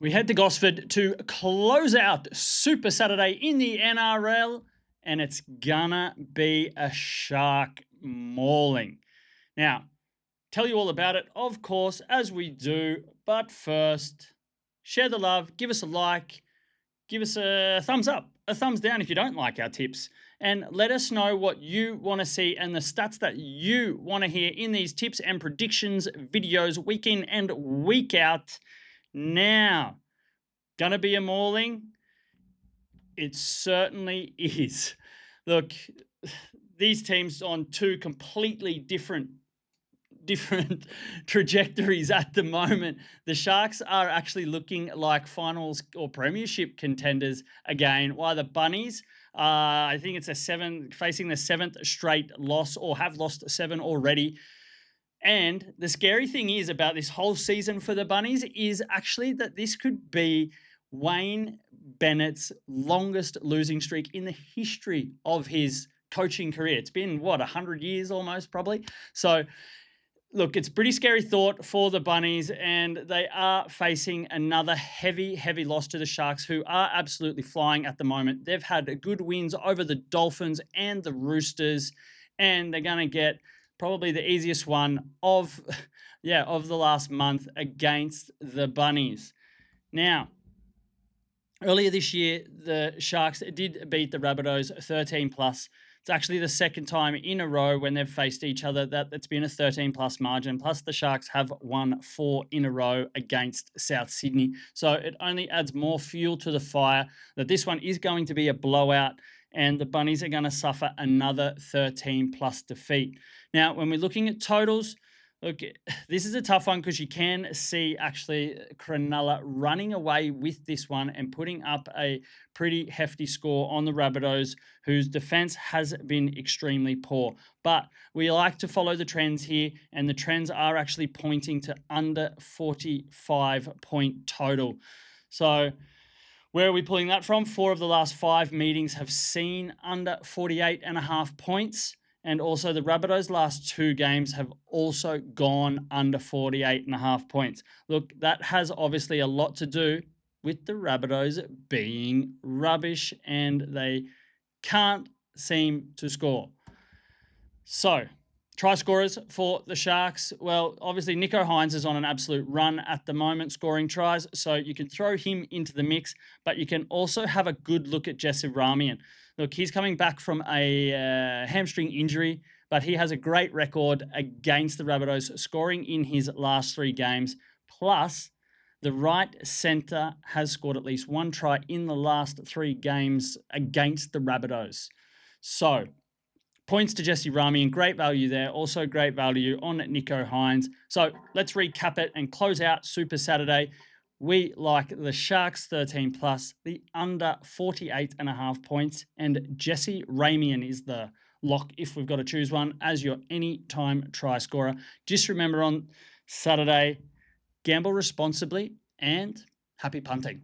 We head to Gosford to close out Super Saturday in the NRL, and it's gonna be a shark mauling. Now, tell you all about it, of course, as we do. But first, share the love, give us a like, give us a thumbs up, a thumbs down if you don't like our tips, and let us know what you want to see and the stats that you want to hear in these tips and predictions videos week in and week out. Now, gonna be a mauling? It certainly is. Look, these teams on two completely different trajectories at the moment. The Sharks are actually looking like finals or premiership contenders again, while the Bunnies, I think it's facing the seventh straight loss, or have lost seven already. And the scary thing is about this whole season for the Bunnies is actually that this could be Wayne Bennett's longest losing streak in the history of his coaching career. It's been, 100 years almost, probably. So, look, it's a pretty scary thought for the Bunnies, and they are facing another heavy loss to the Sharks, who are absolutely flying at the moment. They've had good wins over the Dolphins and the Roosters, and they're going to get probably the easiest one of the last month against the Bunnies. Now, earlier this year, the Sharks did beat the Rabbitohs 13+. It's actually the second time in a row when they've faced each other that it's been a 13+ margin. Plus, the Sharks have won 4 in a row against South Sydney. So it only adds more fuel to the fire that this one is going to be a blowout, and the Bunnies are going to suffer another 13+ defeat. Now, when we're looking at totals, look, this is a tough one because you can see actually Cronulla running away with this one and putting up a pretty hefty score on the Rabbitohs, whose defense has been extremely poor. But we like to follow the trends here, and the trends are actually pointing to under 45-point total. So where are we pulling that from? 4 of the last 5 meetings have seen under 48.5 points. And also the Rabbitohs' last 2 games have also gone under 48.5 points. Look, that has obviously a lot to do with the Rabbitohs being rubbish, and they can't seem to score. So, try scorers for the Sharks. Well, obviously, Nicho Hynes is on an absolute run at the moment, scoring tries. So you can throw him into the mix, but you can also have a good look at Jesse Ramian. Look, he's coming back from a hamstring injury, but he has a great record against the Rabbitohs, scoring in his last 3 games. Plus, the right centre has scored at least 1 try in the last 3 games against the Rabbitohs. So, points to Jesse Ramian, great value there. Also great value on Nicho Hynes. So let's recap it and close out Super Saturday. We like the Sharks 13+, the under 48.5 points, and Jesse Ramian is the lock if we've got to choose one as your anytime try scorer. Just remember on Saturday, gamble responsibly and happy punting.